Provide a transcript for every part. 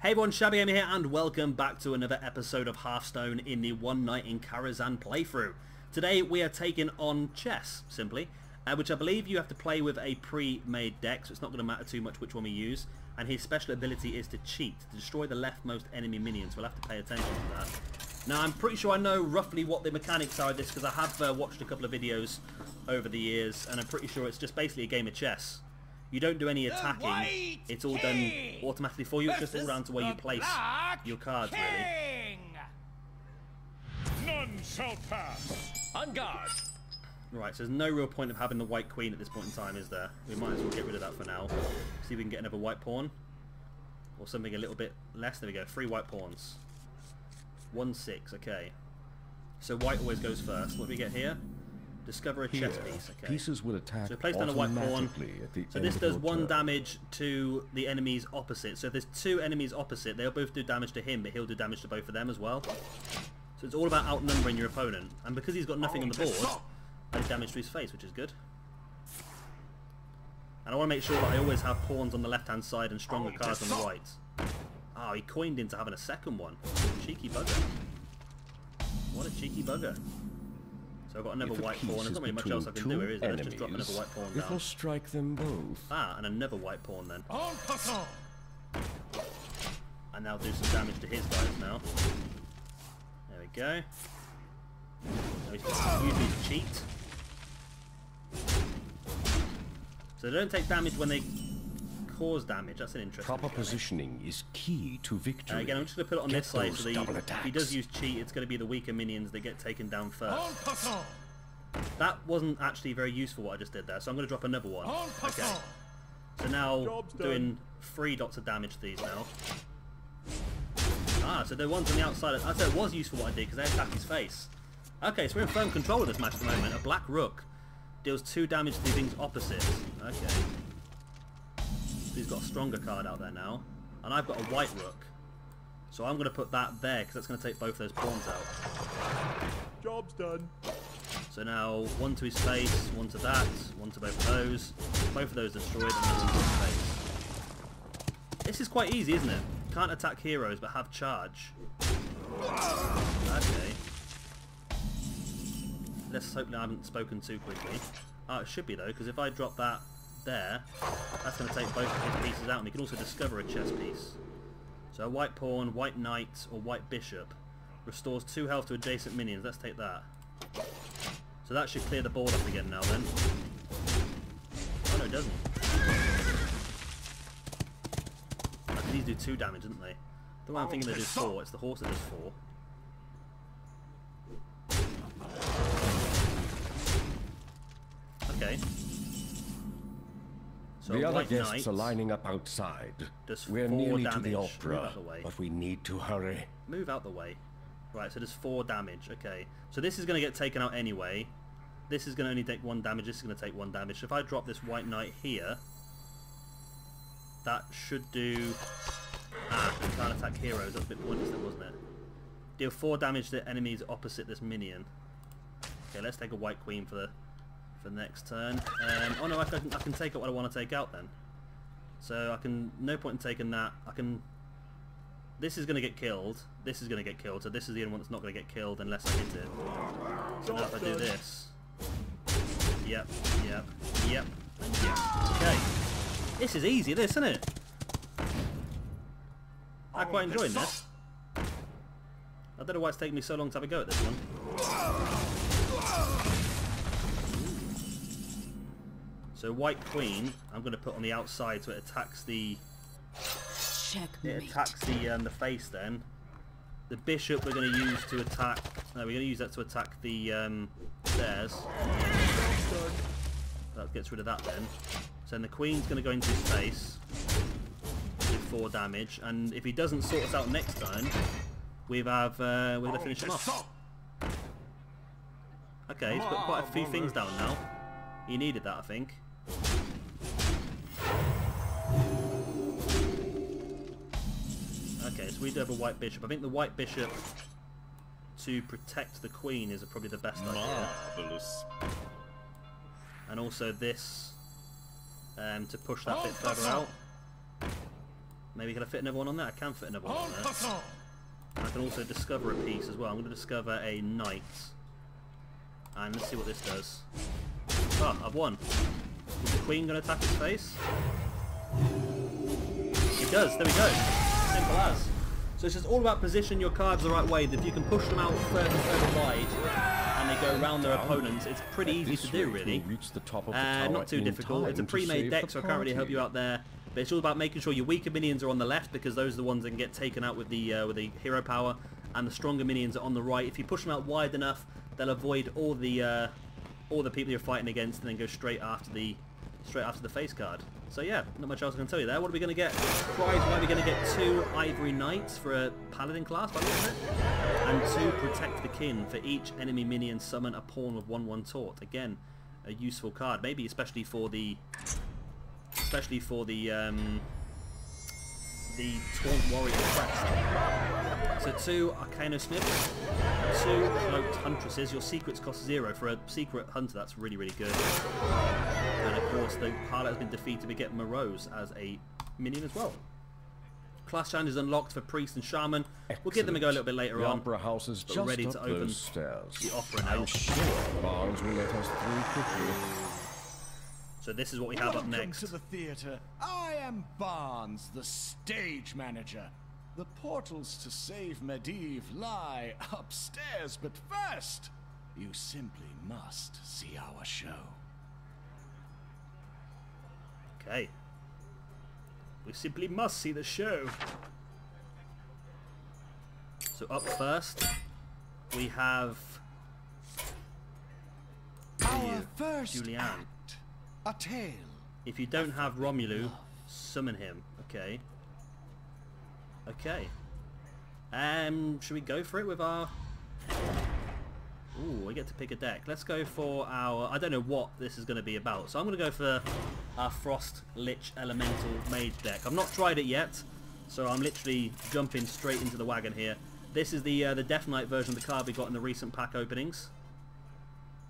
Hey everyone, Shabby Gamer here and welcome back to another episode of Hearthstone in the One Night in Karazhan playthrough. Today we are taking on chess, simply, which I believe you have to play with a pre-made deck, so it's not going to matter too much which one we use. And his special ability is to cheat, to destroy the leftmost enemy minions. We'll have to pay attention to that. Now I'm pretty sure I know roughly what the mechanics are of this because I have watched a couple of videos over the years, and I'm pretty sure it's just basically a game of chess. You don't do any attacking, it's all done automatically for you, it's just all down to where you place your cards, really. None shall pass. On guard. Right, so there's no real point of having the white queen at this point in time, is there? We might as well get rid of that for now. See if we can get another white pawn. Or something a little bit less. There we go, 3 white pawns. 1-6, okay. So white always goes first. What do we get here? Discover a chess piece. Okay. Pieces will attack so place down a white pawn. So this does 1 damage to the enemies opposite. So if there's 2 enemies opposite, they'll both do damage to him, but he'll do damage to both of them as well. So it's all about outnumbering your opponent. And because he's got nothing on the board, there's damage to his face, which is good. And I want to make sure that I always have pawns on the left-hand side and stronger cards on the right. Oh, he coined into having a second one. Cheeky bugger. What a cheeky bugger. So I've got another white pawn. There's not really much else I can do here, is there? Let's just drop another white pawn down. It'll strike them both. Ah, and another white pawn then. And now do some damage to his guys now. There we go. Now he's got to use his cheat. So they don't take damage when they cause damage. That's an interesting Proper mechanic. Positioning is key to victory. Again, I'm just going to put it on this side so that if he does use cheat, it's going to be the weaker minions that get taken down first. That wasn't actually very useful what I just did there, so I'm going to drop another one. Okay. So now doing 3 dots of damage to these now. Ah, so the ones on the outside, I said it was useful what I did because they attack his face. Okay, so we're in firm control of this match at the moment. A black rook deals 2 damage to the things opposite. Okay. So he's got a stronger card out there now. And I've got a white rook. So I'm going to put that there because that's going to take both those pawns out. Job's done. So now 1 to his face, 1 to that, 1 to both of those. Both of those destroyed and then 1 to his face. This is quite easy, isn't it? Can't attack heroes but have charge. Okay. Let's hope that I haven't spoken too quickly. Oh, it should be though, because if I drop that there, that's going to take both of his pieces out, and we can also discover a chess piece. So a white pawn, white knight, or white bishop restores 2 health to adjacent minions. Let's take that. So that should clear the board up again now then. Oh no, it doesn't. These do 2 damage, didn't they? The one I'm thinking they do 4. It's the horse that does 4. Okay. So the other guests guests are lining up outside. Does We're 4 nearly damage. to the Move out the opera, way. but we need to hurry. Move out the way. Right, so there's 4 damage. Okay. So this is going to get taken out anyway. This is going to only take 1 damage. This is going to take 1 damage. So if I drop this white knight here, that should do... Ah, you can't attack heroes. That's a bit pointless then, wasn't it? Deal 4 damage to enemies opposite this minion. Okay, let's take a white queen for the next turn. Oh no, I can take out what I want to take out then. So I can... No point in taking that. I can... This is going to get killed. This is going to get killed. So this is the only one that's not going to get killed unless I hit it. So now if I do this... Yep, yep, yep, and yep. Okay. This is easy, this, isn't it? I'm quite enjoying this. I don't know why it's taking me so long to have a go at this one. So white queen, I'm going to put on the outside so it attacks the... Checkmate. It attacks the face then. The bishop we're going to use to attack... No, we're going to use that to attack the stairs. That gets rid of that then. So then the queen's going to go into his face. Do 4 damage. And if he doesn't sort us out next time, we're going to finish him off. Okay, he's put quite a few things down now. He needed that, I think. Okay, so we do have a white bishop. I think the white bishop to protect the queen is probably the best idea. Marvelous. And also this to push that bit further out. Maybe can I fit another one on there? I can fit another one on there. I can also discover a piece as well. I'm going to discover a knight. And let's see what this does. Oh, I've won. Is the queen going to attack his face? It does. There we go. Simple as. So it's just all about positioning your cards the right way. If you can push them out further and further wide, and they go around their opponents, it's pretty easy to do, really. Not too difficult. It's a pre-made deck, so I can't really help you out there. But it's all about making sure your weaker minions are on the left, because those are the ones that can get taken out with the hero power, and the stronger minions are on the right. If you push them out wide enough, they'll avoid all the people you're fighting against, and then go straight after the face card. So yeah, not much else I can tell you there. What are we going to get? Prize-wise, we're going to get 2 Ivory Knights for a Paladin class, by the looks of it, and 2 Protect the Kin for each enemy minion summon a pawn with 1/1 taunt. Again, a useful card, maybe especially for the Taunt Warrior quest. So 2 Arcano Smiths, 2 Cloaked Huntresses. Your secrets cost 0 for a secret hunter. That's really, really good. And of course, the harlot has been defeated. We get Morose as a minion as well. Class challenge is unlocked for priest and shaman. We'll give them a go a little bit later on. Opera house is just ready to open stairs. the opera now. I'm sure Barnes will let us through quickly. So this is what we have up next. Welcome to the theatre. I am Barnes, the stage manager. The portals to save Medivh lie upstairs, but first, you simply must see our show. Okay. We simply must see the show. So up first, we have Our first Julianne. act, a tale. If you don't have Romelu, summon him. Okay. Okay. Should we go for it with our... Ooh, we get to pick a deck. Let's go for our... I don't know what this is going to be about. So I'm going to go for our Frost Lich Elemental Mage deck. I've not tried it yet, so I'm literally jumping straight into the wagon here. This is the Death Knight version of the card we got in the recent pack openings.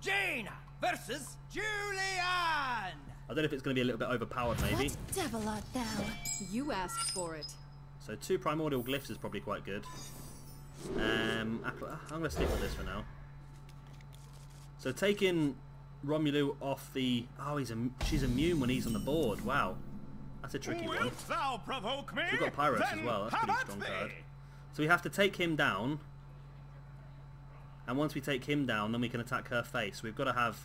Jaina versus Julianne! I don't know if it's going to be a little bit overpowered, maybe. What devil art thou? You asked for it. So 2 Primordial Glyphs is probably quite good. I'm going to stick with this for now. So taking Romelu off the... Oh, she's immune when he's on the board. Wow. That's a tricky one. Wilt thou provoke me? We've got Pyros as well. That's a pretty strong card. So we have to take him down. And once we take him down, then we can attack her face. We've got to have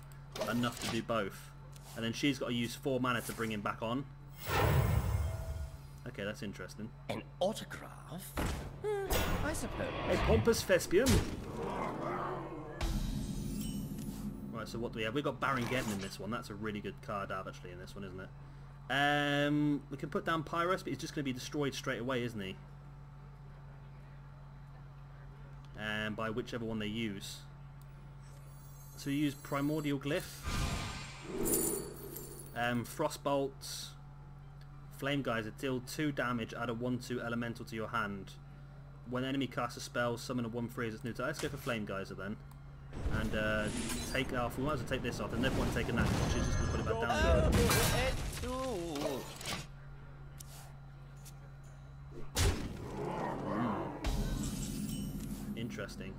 enough to do both. And then she's got to use 4 mana to bring him back on. Okay, that's interesting. An autograph? I suppose. A Pompous Thespian. Right, so what do we have? We've got Baron Geddon in this one. That's a really good card to have actually in this one, isn't it? We can put down Pyros, but he's just going to be destroyed straight away, isn't he? By whichever one they use. So you use Primordial Glyph. Frostbolt. Flame Geyser, deal 2 damage, add a 1/2 elemental to your hand. When enemy casts a spell, summon a 1/3 as its neutral. Let's go for Flame Geyser then. And take off. We might as well take this off. There's no point in taking that. She's just going to put it back down again. Interesting.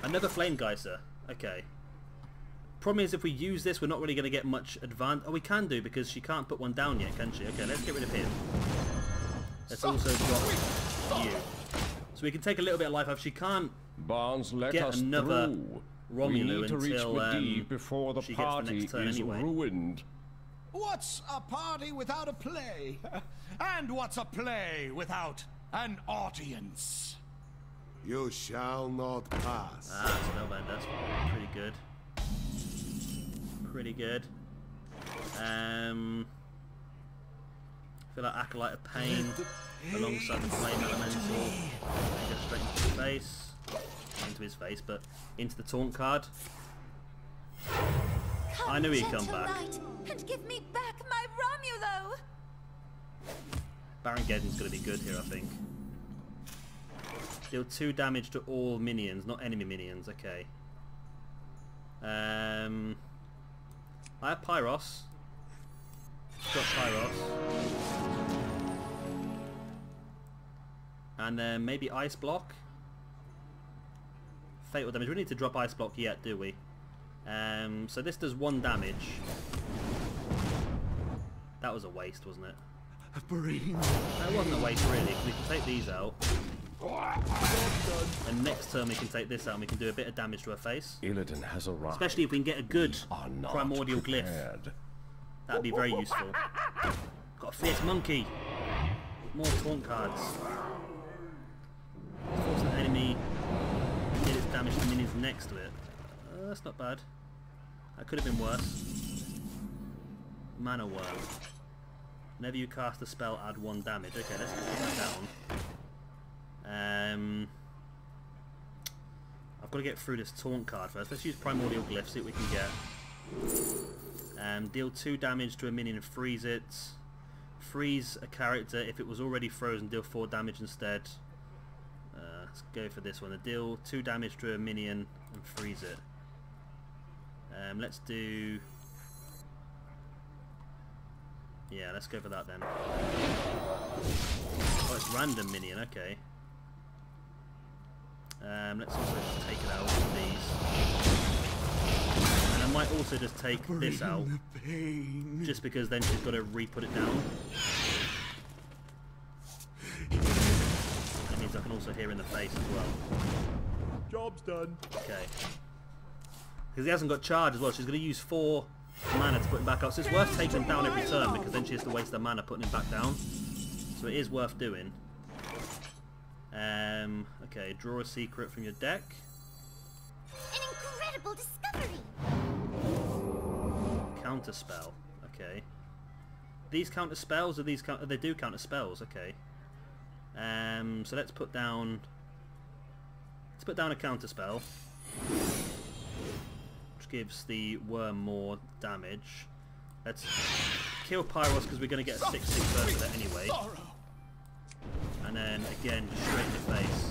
Another Flame Geyser. Okay. Problem is, if we use this, we're not really going to get much advantage. Oh, we can do, because she can't put one down yet, can she? Okay, let's get rid of him. Let's also drop you. So we can take a little bit of life off. She can't Barnes, let get us another through. Romelu We need to reach until Medivh before the she gets the party next turn is anyway. ruined. What's a party without a play? And what's a play without an audience? You shall not pass. Ah, Spellbind, that's pretty good. Pretty good. I feel like Acolyte of Pain alongside the Flame Elemental. Go straight into his face. Into his face, but into the Taunt card. I knew he'd come back. And give me back my Romulo. Baron Geddon's going to be good here, I think. Deal 2 damage to all minions, not enemy minions. Okay. I have Pyros. Got Pyros. And then maybe ice block. Fatal damage. We don't need to drop ice block yet, do we? So this does 1 damage. That was a waste, wasn't it? That wasn't a waste really, because we can take these out. And next turn we can take this out and we can do a bit of damage to her face. Illidan has arrived. Especially if we can get a good Are not primordial glyph. prepared. That'd be very useful. Got a fierce monkey. More taunt cards. Force an enemy and get its damage to minions next to it. That's not bad. That could have been worse. Mana Worm. Whenever you cast a spell, add 1 damage. Okay, let's put that down. I've got to get through this taunt card first. Let's use Primordial Glyph, see what we can get. Deal 2 damage to a minion and freeze it. Freeze a character if it was already frozen, deal 4 damage instead. Let's go for this one. Deal 2 damage to a minion and freeze it. Let's do... Yeah, let's go for that then. Oh, it's random minion, okay. Let's also just take it out of these. And I might also just take this out. Just because then she's got to re-put it down. That means I can also hear in the face as well. Job's done. Okay. Because he hasn't got charge as well, she's going to use 4 mana to put him back up. So it's worth taking him down every turn because then she has to waste her mana putting him back down. So it is worth doing. Okay, draw a secret from your deck. An incredible discovery! Counter spell. Okay. These counter spells or these they do counter spells, okay. So let's put down a counter spell. Which gives the worm more damage. Let's kill Pyros because we're going to get a 6/6 burn with it anyway. And then again, just straight in the face.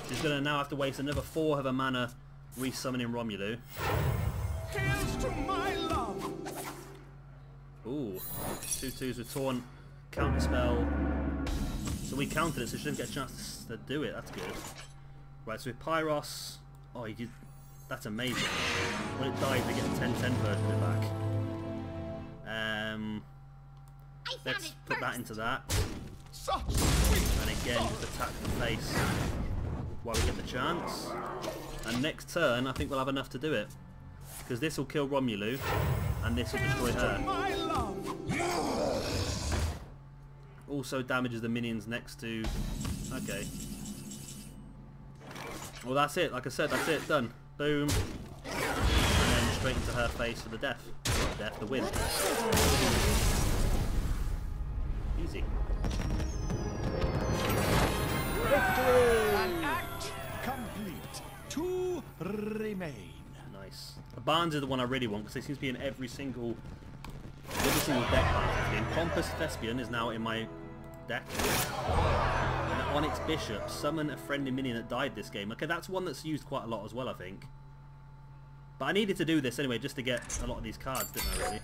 She's going to now have to waste another 4 of her mana re-summoning Romulu. Here's to my love. Ooh, 2/2s with taunt, counter spell. So we countered it, so she didn't get a chance to do it. That's good. Right, so with Pyros, oh, that's amazing. When it dies, we get a 10/10 version of it back. Let's put that into that. And again, just attack the face while we get the chance. And next turn, I think we'll have enough to do it. Because this will kill Romulu, and this will destroy her. Also damages the minions next to... Okay. Well, that's it. Like I said, that's it. Done. Boom. And then straight into her face for the death. Not death, the win. Easy. An act complete. 2 remain. Nice. The Barnes is the one I really want because they seem to be in every single deck. Pompous Thespian is now in my deck. And Onyx Bishop, summon a friendly minion that died this game. Okay, that's one that's used quite a lot as well, I think. But I needed to do this anyway just to get a lot of these cards, didn't I really?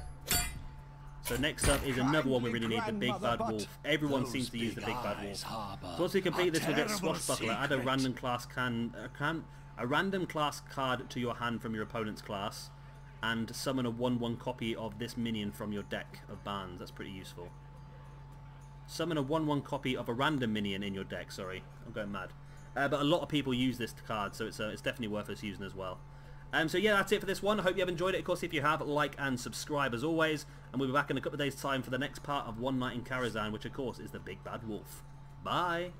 So next up is another one we really need, the Big Bad Wolf. Everyone seems to use the Big Bad Wolf. So once we complete this, we'll get Swashbuckler. Add a random class a random class card to your hand from your opponent's class, and summon a 1/1 copy of this minion from your deck of Barnes. That's pretty useful. Summon a 1/1 copy of a random minion in your deck. Sorry, I'm going mad. But a lot of people use this card, so it's definitely worth us using as well. So yeah, that's it for this one. I hope you have enjoyed it. Of course, if you have, like and subscribe as always. And we'll be back in a couple of days' time for the next part of One Night in Karazhan, which of course is the Big Bad Wolf. Bye!